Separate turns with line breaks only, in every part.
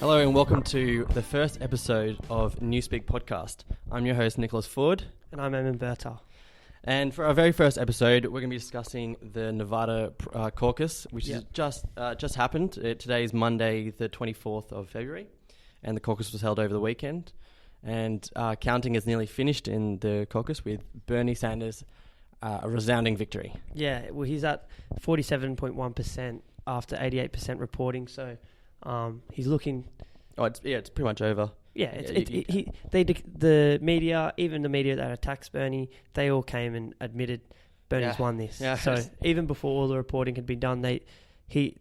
Hello and welcome to the first episode of Newspeak Podcast. I'm your host, Nicholas Ford.
And I'm Eamon Berta.
And for our very first episode, we're going to be discussing the Nevada Caucus, which has just happened. Today is Monday, the 24th of February, and the caucus was held over the weekend. And counting is nearly finished in the caucus with Bernie Sanders a resounding victory.
Yeah, well, he's at 47.1% after 88% reporting, so he's looking...
Oh, it's pretty much over.
Yeah, the media, even the media that attacks Bernie, they all came and admitted Bernie's won this. Yeah. So even before all the reporting had been done, he's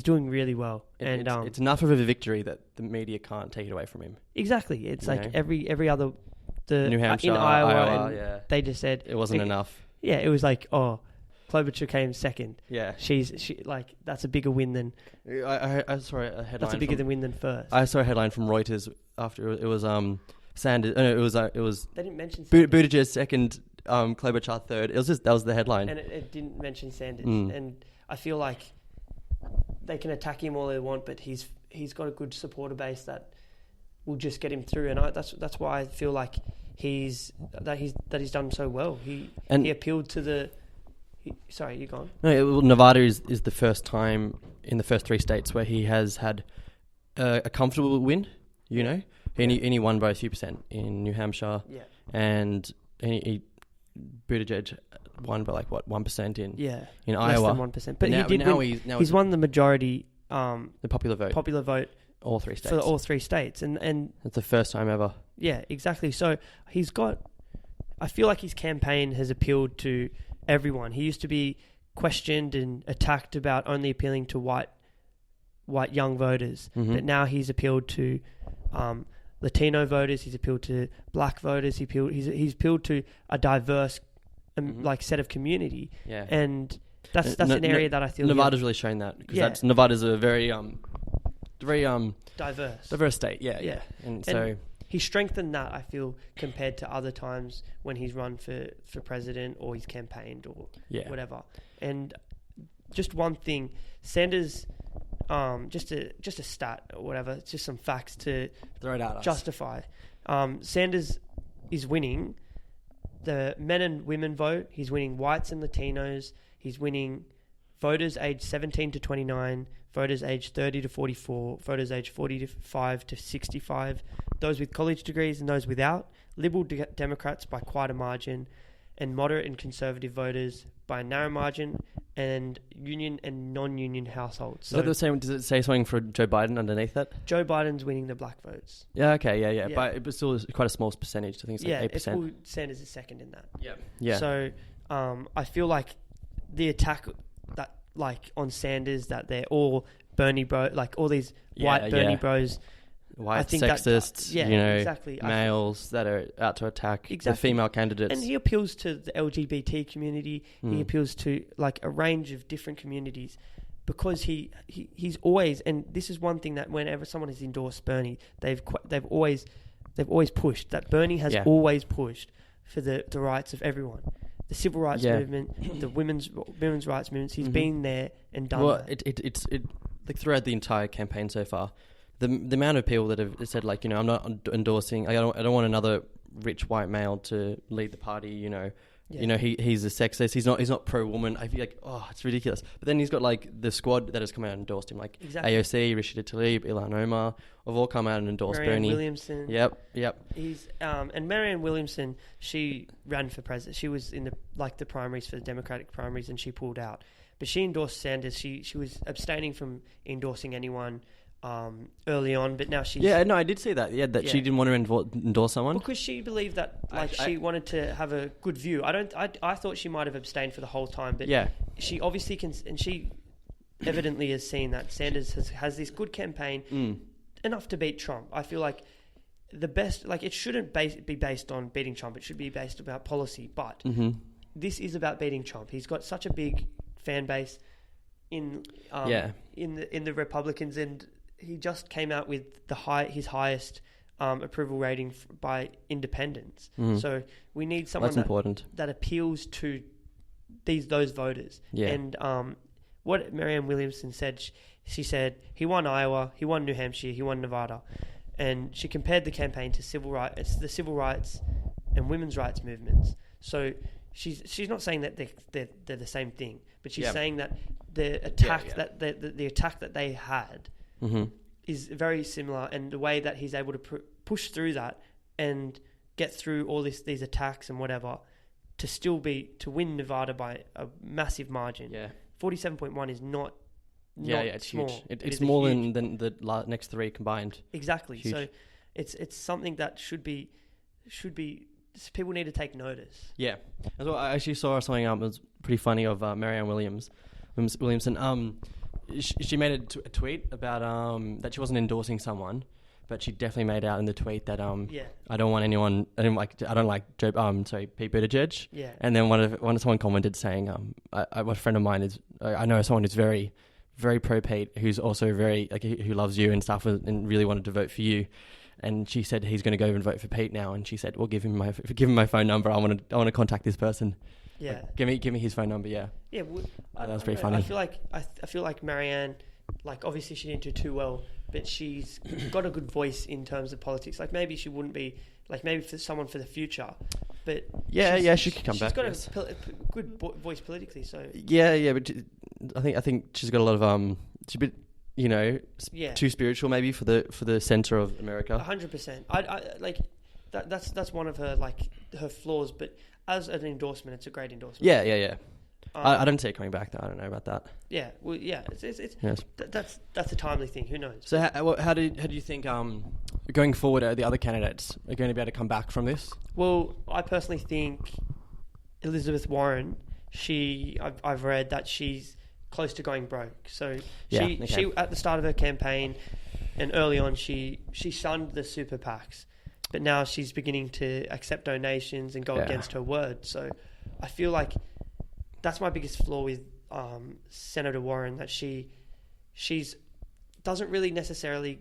doing really well.
It's enough of a victory that the media can't take it away from him.
Exactly. It's every other...
New Hampshire,
in Iowa they just said...
It wasn't enough.
Yeah, it was like, Klobuchar came second.
Yeah.
That's a bigger win than...
I saw a headline.
That's a bigger win than first.
I saw a headline from Reuters after it was Sanders. It was.
They didn't mention Sanders.
Buttigieg second, Klobuchar third. That was the headline.
And it didn't mention Sanders. And I feel like they can attack him all they want, but he's got a good supporter base that will just get him through. And that's why I feel like he's done so well. He appealed to the... Sorry, you gone?
No, Nevada is the first time in the first three states where he has had a comfortable win. You know, and he won by a few percent in New Hampshire. Yeah, and Buttigieg won by 1% in Iowa.
Less than 1%, but he's won the majority.
The popular vote. All three states.
For all three states, and
it's the first time ever.
Yeah, exactly. So he's got. I feel like his campaign has appealed to everyone. He used to be questioned and attacked about only appealing to white young voters, but now he's appealed to Latino voters. He's appealed to black voters. He's appealed to a diverse set of community. Yeah, and that's an area that I feel
Nevada's really shown that because Nevada's a very
diverse
state. Yeah. And so.
He strengthened that, I feel, compared to other times when he's run for president or he's campaigned or whatever. And just one thing, Sanders, just a stat or whatever, it's just some facts to
throw it out
justify. Sanders is winning the men and women vote. He's winning whites and Latinos. He's winning voters aged 17 to 29, voters aged 30 to 44, voters aged 45 to 65, those with college degrees and those without, Liberal Democrats by quite a margin, and moderate and conservative voters by a narrow margin, and union and non-union households.
So the same? Does it say something for Joe Biden underneath that?
Joe Biden's winning the black votes.
Yeah, okay, yeah. But it was still quite a small percentage. I think it's 8%.
Sanders is second in that.
Yeah.
So I feel like the attack that on Sanders, that they're all Bernie bro, all these white Bernie bros,
white sexists, exactly. Males that are out to attack the female candidates.
And he appeals to the LGBT community. He appeals to a range of different communities because he's always, and this is one thing that whenever someone has endorsed Bernie, they've always pushed that Bernie has always pushed for the rights of everyone. The civil rights movement, the women's rights movements. He's been there and done that.
It's throughout the entire campaign so far, the amount of people that have said I'm not endorsing. I don't want another rich white male to lead the party. He's a sexist. He's not pro woman. I feel it's ridiculous. But then he's got the squad that has come out and endorsed him, AOC, Rashida Tlaib, Ilhan Omar, have all come out and endorsed
Marianne
Bernie.
Williamson.
Yep.
He's and Marianne Williamson, she ran for president. She was in the primaries for the Democratic primaries, and she pulled out. But she endorsed Sanders. She was abstaining from endorsing anyone early on, but now she's... Yeah,
no, I did see that. She didn't want to endorse someone
because she believed that she wanted to have a good view. I thought she might have abstained for the whole time, but she obviously can, and she evidently has seen that Sanders has this good campaign enough to beat Trump. I feel like the best, it shouldn't be based on beating Trump. It should be based about policy, but this is about beating Trump. He's got such a big fan base in the Republicans, and he just came out with his highest approval rating by independents. So we need someone that appeals to those voters. And what Marianne Williamson said, she said he won Iowa, he won New Hampshire, he won Nevada, and she compared the campaign to the civil rights and women's rights movements. So she's not saying that they're the same thing, but she's saying that the attack that the attack that they had is very similar, and the way that he's able to push through that and get through all these attacks and whatever to win Nevada by a massive margin. 47.1 is not
it's
small.
Huge. It's more than the next three combined.
Exactly.
Huge.
So it's something that should be people need to take notice.
Yeah. As well, I actually saw something that was pretty funny of Marianne Williamson. She made a tweet about that she wasn't endorsing someone, but she definitely made out in the tweet that I don't want anyone. I don't like Pete Buttigieg.
Yeah.
And then someone commented saying a friend of mine is I know someone who's very, very pro Pete, who's also very who loves you and stuff and really wanted to vote for you. And she said he's going to go and vote for Pete now. And she said, "Well, give him my phone number. I want to contact this person.
Yeah,
like, give me his phone number. Yeah,
yeah.
That was pretty funny.
I feel like Marianne, like obviously she didn't do too well, but she's got a good voice in terms of politics. Like maybe she wouldn't be maybe for someone for the future, but
she could come back.
She's got a good voice politically. So
but I think she's got a lot of she's a bit. Too spiritual maybe for the center of America.
100%. I like that's one of her her flaws, but as an endorsement, it's a great endorsement.
Yeah. I don't see it coming back though. I don't know about that.
Yeah, well, yeah, it's
yes.
That's a timely thing. Who knows?
So how do you think going forward the other candidates are going to be able to come back from this?
Well, I personally think Elizabeth Warren. I've read that she's close to going broke. So she at the start of her campaign and early on she shunned the super PACs, but now she's beginning to accept donations and go against her word. So I feel like that's my biggest flaw with Senator Warren, that she's doesn't really necessarily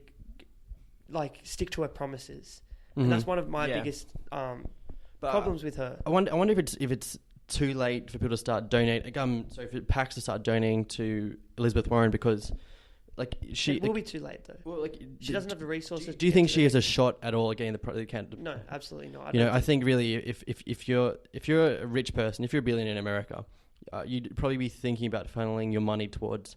stick to her promises, and that's one of my biggest problems with her.
I wonder if it's too late for people to start donating. For PACs to start donating to Elizabeth Warren, because
it will be too late though. Well, she doesn't have the resources.
Do you think she has a shot at all again the candidate?
No, absolutely not.
I think really if you're a rich person, if you're a billionaire in America, you'd probably be thinking about funneling your money towards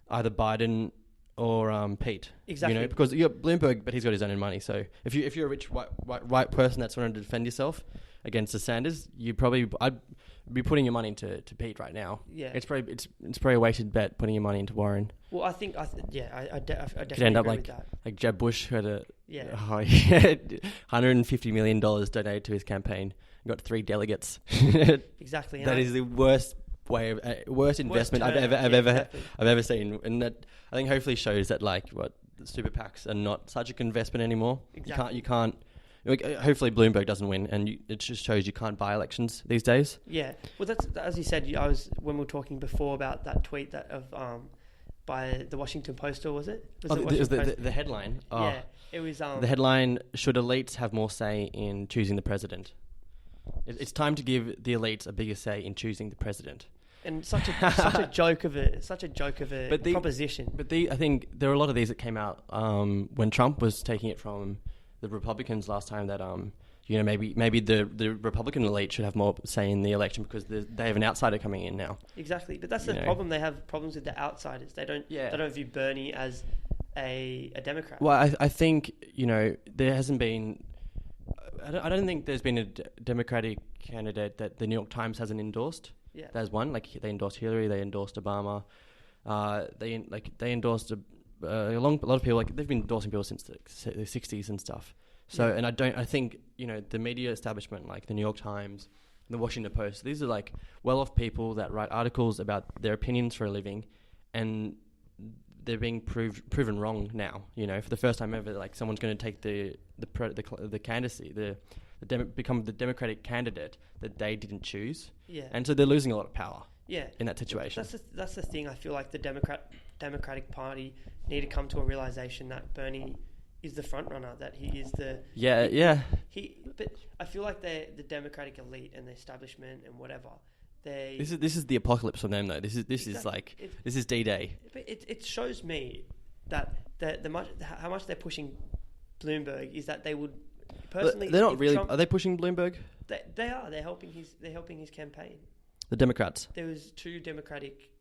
either Biden or Pete.
Exactly.
Because you're Bloomberg, but he's got his own money. So if you're a rich white person that's wanting to defend yourself against the Sanders, I'd be putting your money into Pete right now.
Yeah,
it's probably a weighted bet putting your money into Warren.
Well, I definitely
could end up
agree with that.
Like Jeb Bush, who had $150 million donated to his campaign, got 3 delegates.
Exactly.
That is the worst investment I've ever seen, and that I think hopefully shows that the super PACs are not such a good investment anymore.
Exactly.
You can't. Hopefully Bloomberg doesn't win, and it just shows you can't buy elections these days.
Yeah, well, that's as you said. When we were talking before about that tweet by the Washington Post, or was it?
It was the headline. Oh.
Yeah, it was.
The headline: Should elites have more say in choosing the president? It's time to give the elites a bigger say in choosing the president.
And such a joke of a proposition. But
I think there are a lot of these that came out when Trump was taking it from the Republicans last time, that maybe the Republican elite should have more say in the election because they have an outsider coming in now.
Exactly, but that's the problem. They have problems with the outsiders. They don't view Bernie as a Democrat.
Well, I think there hasn't been. I don't think there's been a Democratic candidate that the New York Times hasn't endorsed.
Yeah,
there's one. They endorsed Hillary, they endorsed Obama, they endorsed a lot of people. They've been endorsing people since the 60s and stuff. So, and I think the media establishment, like the New York Times, the Washington Post, these are well-off people that write articles about their opinions for a living, and they're being proven wrong now. For the first time ever, someone's going to take the candidacy, become the Democratic candidate that they didn't choose.
Yeah,
and so they're losing a lot of power.
Yeah,
in that situation.
That's the thing. I feel like the Democratic Party need to come to a realization that Bernie is the front runner, that he is the...
Yeah.
But I feel like the Democratic elite and the establishment and whatever,
This is the apocalypse for them though. This is D-Day.
It shows me that how much they're pushing Bloomberg is that they would personally.
They're not really. Are they pushing Bloomberg?
They are. They're helping his campaign.
The Democrats.
There was 2 Democratic.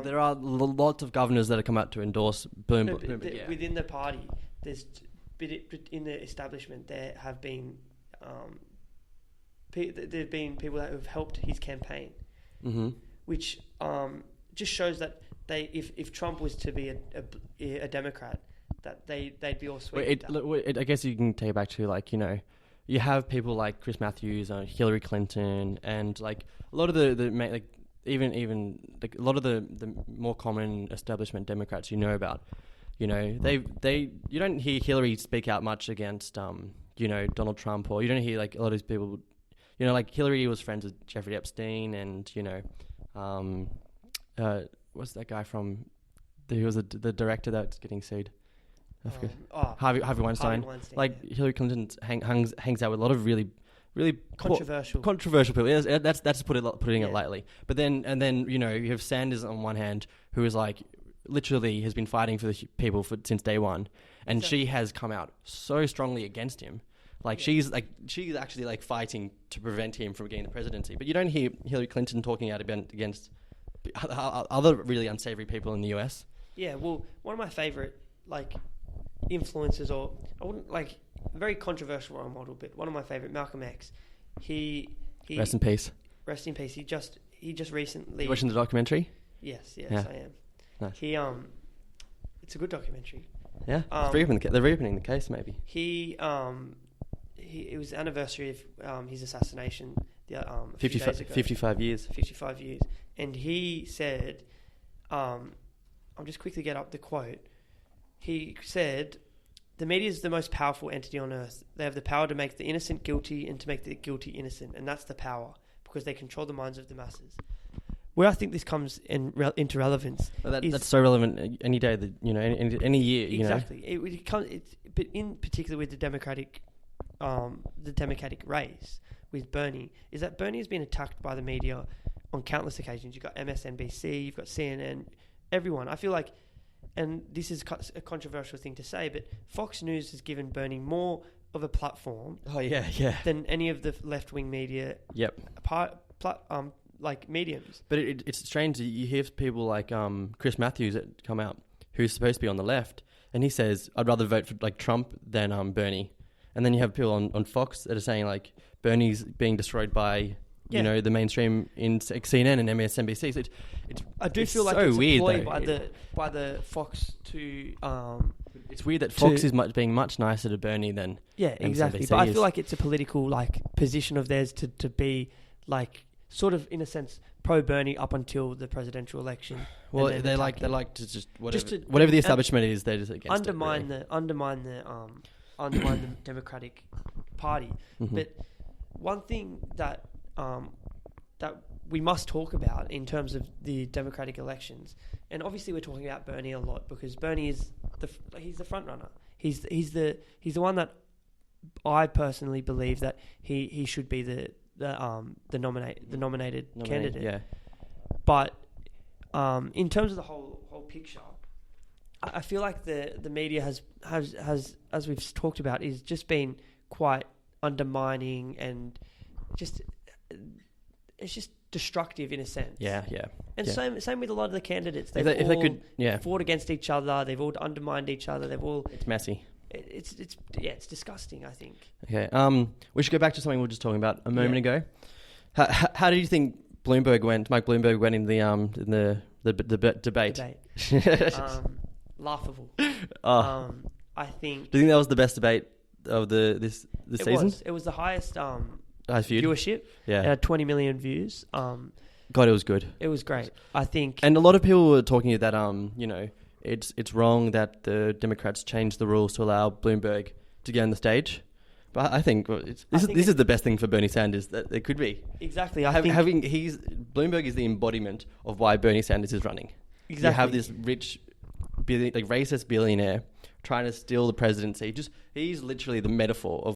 There are lots of governors that have come out to endorse Bloomberg.
Within the party, in the establishment, there have been there've been people that have helped his campaign, which just shows that if Trump was to be a Democrat, that they'd be all sweet.
I guess you can take it back to you have people like Chris Matthews, Hillary Clinton, and like a lot of even a lot of the more common establishment Democrats about. You don't hear Hillary speak out much against Donald Trump, or you don't hear like a lot of these people. Like Hillary was friends with Jeffrey Epstein, and what's that guy from? He was the director that's getting sued. I forget. Harvey Weinstein. Like Hillary Clinton hangs out with a lot of really controversial people. Yeah, that's putting it lightly. But then you have Sanders on one hand, who is like literally has been fighting for the people since day one, and she has come out so strongly against him. Like she's actually like fighting to prevent him from getting the presidency. But you don't hear Hillary Clinton talking out against other really unsavory people in the US.
Yeah, well, one of my favorite influencers, or I wouldn't very controversial role model, but one of my favorite, Malcolm X. He
rest in peace.
Rest in peace. He just recently.
You watching the documentary?
Yes, I am.
Nice.
It's a good documentary.
Yeah, they're reopening the case maybe.
It was the anniversary of his assassination.
55 years.
55 years, and he said, "I'll just quickly get up the quote." He said, "The media is the most powerful entity on earth. They have the power to make the innocent guilty and to make the guilty innocent, and that's the power because they control the minds of the masses." Where I think this comes into relevance,
that's so relevant any day, any year.
Exactly, but in particular with the Democratic race with Bernie, is that Bernie has been attacked by the media on countless occasions. You've got MSNBC, you've got CNN, everyone. I feel like, and this is a controversial thing to say, but Fox News has given Bernie more of a platform. Than any of the left-wing media.
Yep.
Mediums.
But it's strange that you hear people like Chris Matthews that come out, who's supposed to be on the left, and he says, "I'd rather vote for Trump than Bernie." And then you have people on Fox that are saying Bernie's being destroyed by the mainstream in CNN and MSNBC. So
I do feel like it's weird by the Fox to.
It's weird that Fox is being much nicer to Bernie than
exactly.
MSNBC
but I feel like it's a political position of theirs to be sort of in a sense pro Bernie up until the presidential election.
Well, they like to just whatever the establishment is, they're just against
undermine the Democratic Party.
Mm-hmm.
But one thing that we must talk about in terms of the Democratic elections, and obviously we're talking about Bernie a lot because Bernie is he's the front runner. He's the one that I personally believe that he should be the nominated candidate.
Yeah.
But in terms of the whole picture, I feel like the media has as we've talked about is just been quite undermining and it's just destructive in a sense.
Yeah.
And same with a lot of the candidates. They've fought against each other. They've all undermined each other. It's
messy.
It's disgusting, I think.
Okay. We should go back to something we were just talking about a moment ago. How do you think Mike Bloomberg went in the debate?
Laughable. I think.
Do you think that was the best debate of this season?
It was the highest
viewed
viewership.
Yeah.
It had 20 million views.
God, it was good.
It was great. I think.
And a lot of people were talking that it's wrong that the Democrats changed the rules to allow Bloomberg to get on the stage. But I think this is the best thing for Bernie Sanders that there could be.
Exactly.
Bloomberg is the embodiment of why Bernie Sanders is running.
Exactly.
You have this rich, racist billionaire trying to steal the presidency. He's literally the metaphor